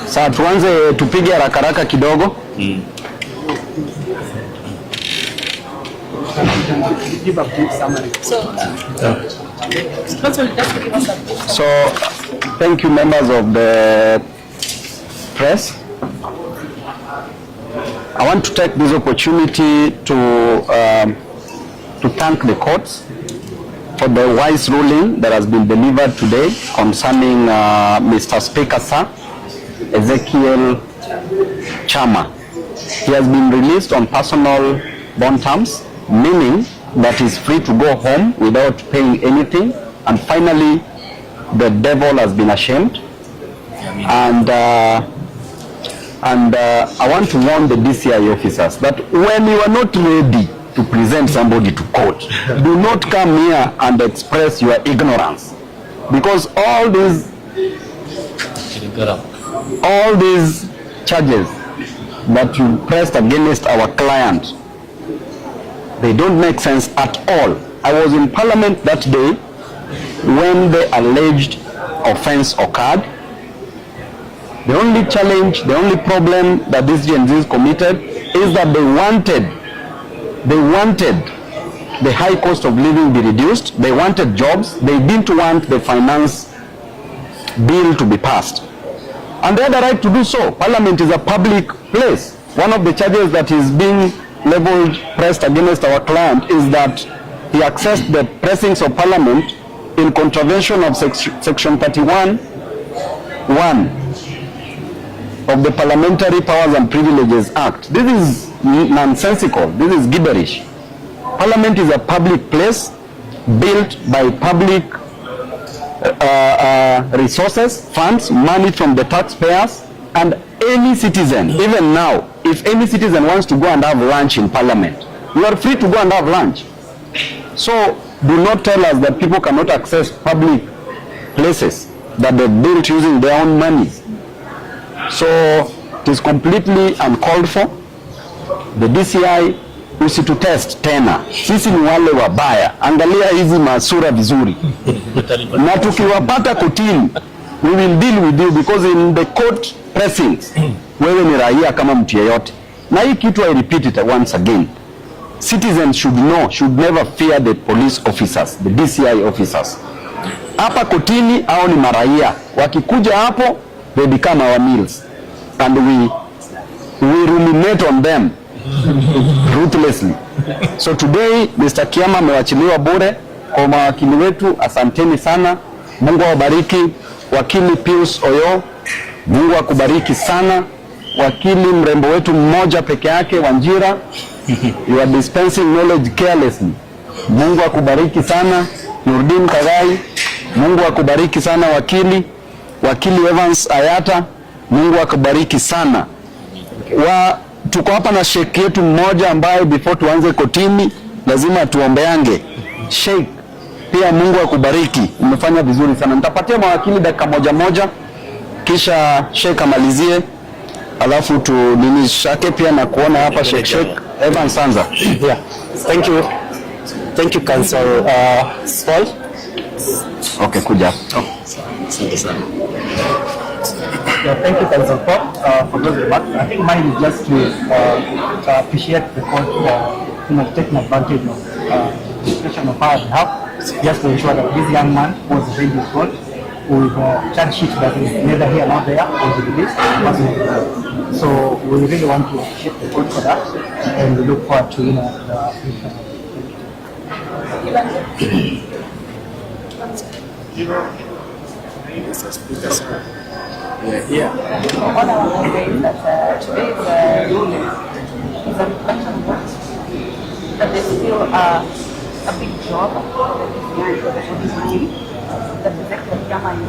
Sasa tuanze tupige haraka kidogo. Give a brief summary. So, thank you, members of the press. I want to take this opportunity to thank the courts for the wise ruling that has been delivered today concerning Mr. Speaker, sir, Ezekiel Chama. He has been released on personal bond terms, meaning that he's free to go home without paying anything. And finally, the devil has been ashamed. And I want to warn the DCI officers that when you are not ready to present somebody to court, do not come here and express your ignorance, because all these charges that you pressed against our client, they don't make sense at all. I was in Parliament that day when the alleged offense occurred. The only challenge, the only problem that these Gen Zs committed is that they wanted the high cost of living be reduced. They wanted jobs. They didn't want the finance bill to be passed. And they had the right to do so. Parliament is a public place. One of the charges that is being pressed against our client is that he accessed the precincts of Parliament in contravention of Section 31(1) of the Parliamentary Powers and Privileges Act. This is nonsensical. This is gibberish. Parliament is a public place built by public resources, funds, money from the taxpayers, and any citizen, even now, if any citizen wants to go and have lunch in Parliament, you are free to go and have lunch. So do not tell us that people cannot access public places that they built using their own monies. So it is completely uncalled for. The DCI usitutest tena. Sisi ni wale wabaya. Angalia hizi masura vizuri. Na tukiwapata kotini, we will deal with you, because in the court pressings, wewe ni raia kama mtu yeyote. Na hii kitu, I repeat it once again. Citizens should know, should never fear the police officers, the DCI officers. Hapa kotini hao ni maraia. Wakikuja hapo, they become our meals. And we ruminate on them ruthlessly. So today, Mr. Kiama amewachiliwa bure. Kwa mawakili wetu, asanteni sana. Mungu awabariki. Wakili Pius Oyo, Mungu akubariki sana. Wakili mrembo wetu mmoja peke yake, Wanjira, you are dispensing knowledge carelessly. Mungu akubariki sana. Nurdin Kagai, Mungu akubariki sana. Wakili Evans Ayata, Mungu akubariki sana. Tuko hapa na sheikh yetu mmoja ambaye before tuanze kotini lazima tuombeange. Sheikh, pia Mungu akubariki. Umefanya vizuri sana. Nitapatia mawakili dakika moja kisha sheikh amalizie, alafu tu nini shake pia na kuona hapa Sheikh Evan Sanza. Yeah. Thank you Council Paul. Okay, kuja. Yeah, thank you Council Paul for those remarks. I think mine is just to appreciate the court taking advantage of the situation of our behalf, just to ensure that this young man was ready to court with a charge sheet that is neither here nor there, was released. So we really want to appreciate the court for that, and we look forward to Yeah. All I want to say is that today's ruling is a reflection of that there's still a big job that is behind for the police team. That the executive Chama is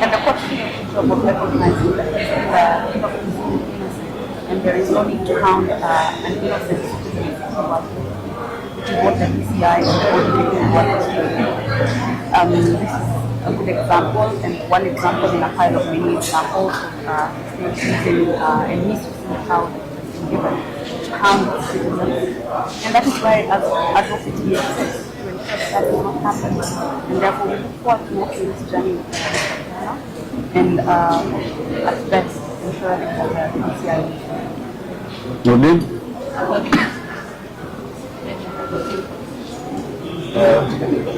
and the court is doing a job of recognizing that people is innocent, and there is no need to hound an innocent citizen, which is what the DCI and the ODP want us to do. This is a good example, and one example in a pile of many examples of using and misusing the power that has been given to harm citizens. And that is why, as advocates, we exist to that will not happen. And therefore, we look forward to walking this journey with the and at best, ensuring that the DCI. Nordin?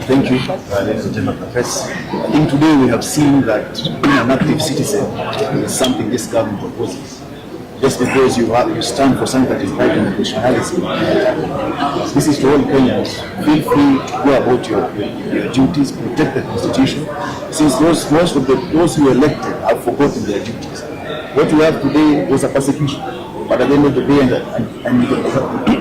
Thank you, ladies and gentlemen of the press. I think today we have seen that being an active citizen is something this government proposes. Just because you stand for something that is right in nationalism, this is to all Kenyans. Feel free to go about your duties, protect the constitution. Since most of those who were elected have forgotten their duties. What we have today was a persecution, but at the end of the day, and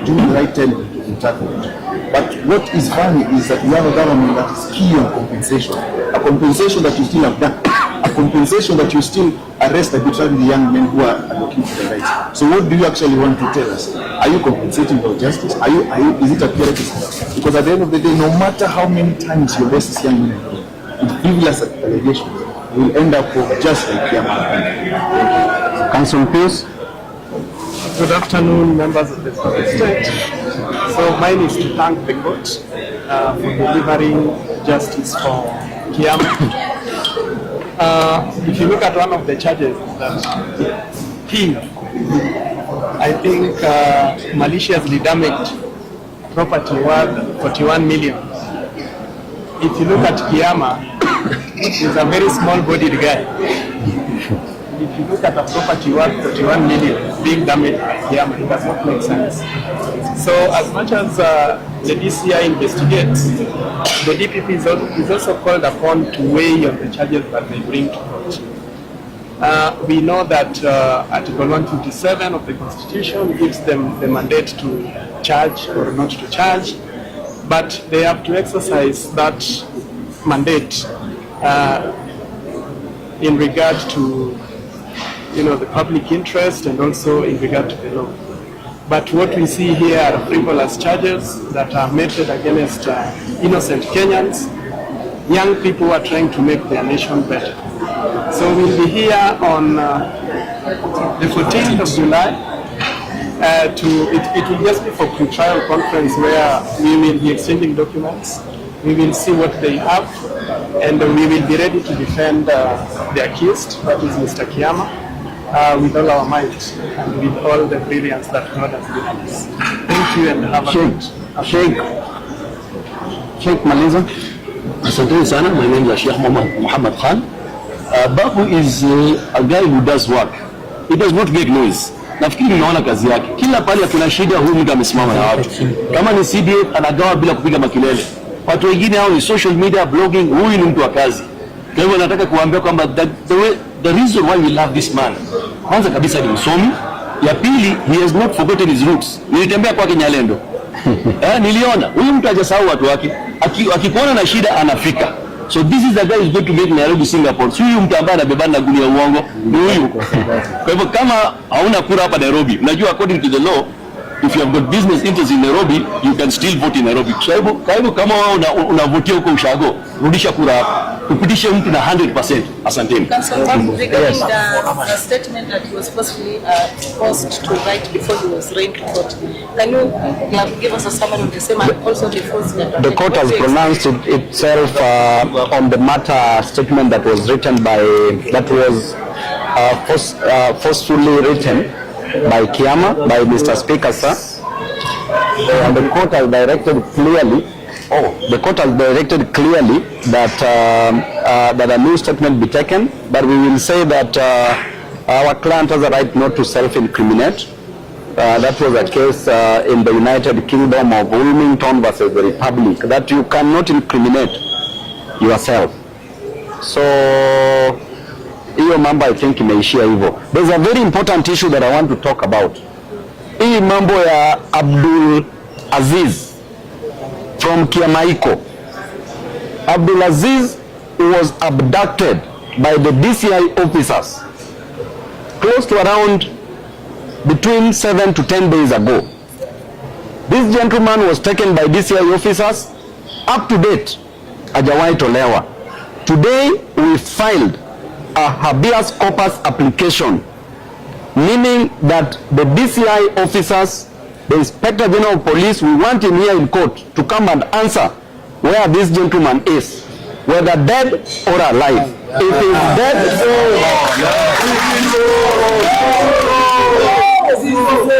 during the right time to tackle it. But what is funny is that we have a government that is key on compensation. A compensation that you still have done. A compensation that you still arrest arbitrarily the young men who are advocating for their rights. So what do you actually want to tell us? Are you compensating for justice? Is it a theoretical? Because at the end of the day, no matter how many times you arrest this young men with frivolous allegations, you will end up just like Kiama. Council Pierce? Good afternoon, members of the state. So mine is to thank the court for delivering justice for Kiama. If you look at one of the charges that he, I think, maliciously damaged property worth 41 million. If you look at Kiama, he's a very small-bodied guy. If you look at a property worth 41 million being damaged by Kiama, it does not make sense. So as much as the DCI investigates, the DPP is also called upon to weigh on the charges that they bring to court. We know that Article 157 of the Constitution gives them the mandate to charge or not to charge, but they have to exercise that mandate in regard to the public interest and also in regard to the law. But what we see here are frivolous charges that are meted against innocent Kenyans, young people who are trying to make their nation better. So we'll be here on the 14th of July. It will just be for pre-trial conference where we will be exchanging documents. We will see what they have, and we will be ready to defend the accused, that is Mr. Kiama. With all our might and with all the brilliance that God has given us. Thank you and have a good Sheikh Maliza. Asante sana. My name is Sheikh Muhammad Khan. Babu is a guy who does work. He does not make noise. Nafikiri unaona kazi yake. Kila pale kuna shida huyu mtu amesimama na watu. Kama ni CDF anagawa bila kupiga makelele. Watu wengine hao ni social media blogging, huyu ni mtu wa kazi. Kwa hivyo nataka kuambia kwamba the reason why we love this man, kwanza kabisa ni msomi, ya pili he has not forgotten his roots. Nilitembea kwake Nyalendo. Niliona huyu mtu hajasahau watu wake, akikuona na shida anafika. So this is the guy who is going to make Nairobi Singapore. Si huyu mtu ambaye anabebana na gunia uongo, ni huyu. Kwa hivyo kama hauna kura hapa Nairobi, unajua according to the law, if you have got business interests in Nairobi, you can still vote in Nairobi. Kwa hivyo kama wewe unavotia huko Ushago, rudisha kura hapa. Tupitishe mtu na 100%. Asanteni. Regarding the statement that he was forcefully forced to write before he was arraigned to court, can you give us a summary of the same and also the force that the court has pronounced itself on the matter statement that was written forcefully written by Kiama, by Mr. Speaker, sir. And the court has directed clearly. The court has directed clearly that that a new statement be taken, but we will say that our client has a right not to self-incriminate. That was a case in the United Kingdom of Wilmington versus the Republic, that you cannot incriminate yourself. So hiyo mambo I think imeishia hivyo. There's a very important issue that I want to talk about. Hii mambo ya Abdul Aziz from Kiamaiko. Abdul Aziz was abducted by the DCI officers close to around between 7 to 10 days ago. This gentleman was taken by DCI officers. Up to date, hajawahi tolewa. Today we filed a habeas corpus application, meaning that the DCI officers, the Inspector General of Police, we want him here in court to come and answer where this gentleman is, whether dead or alive. If he's dead,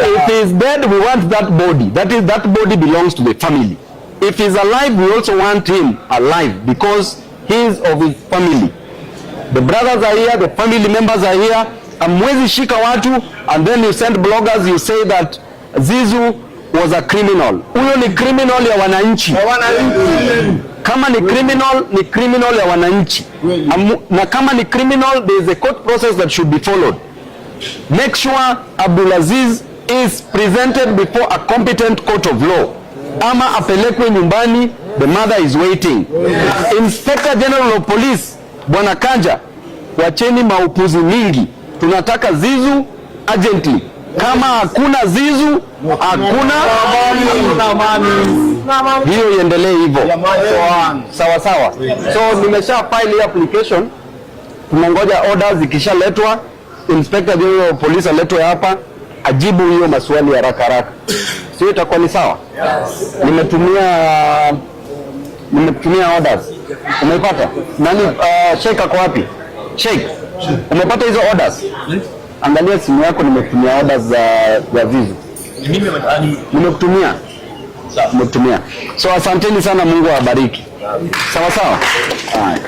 if he's dead, we want that body. That is, that body belongs to the family. If he's alive, we also want him alive because he is of his family. The brothers are here, the family members are here. Amwezi shika watu and then you send bloggers, you say that Zizu was a criminal. Huyo ni criminal ya wananchi. Kama ni criminal ya wananchi. Na kama ni criminal, there is a court process that should be followed. Make sure Abdulaziz is presented before a competent court of law. Ama apelekwe nyumbani, the mother is waiting. Inspector General of Police, Bwana Kanja, wacheni maupuzi mingi. Tunataka Zizu urgently. Kama hakuna Zizu, hakuna hiyo iendelee hivyo. Sawa sawa. So nimesha file application. Tunangoja orders zikishaletwa, Inspector General of Police aletwe hapa ajibu hiyo maswali haraka haraka. Sio itakuwa ni sawa? Nimetumia orders. Umeipata? Nani Sheikh ako wapi? Sheikh, umepata hizo orders? Angalia simu yako, nimetumia orders za Zizu. Nimekutumia. So asanteni sana, Mungu awabariki. Sawa sawa? Haya.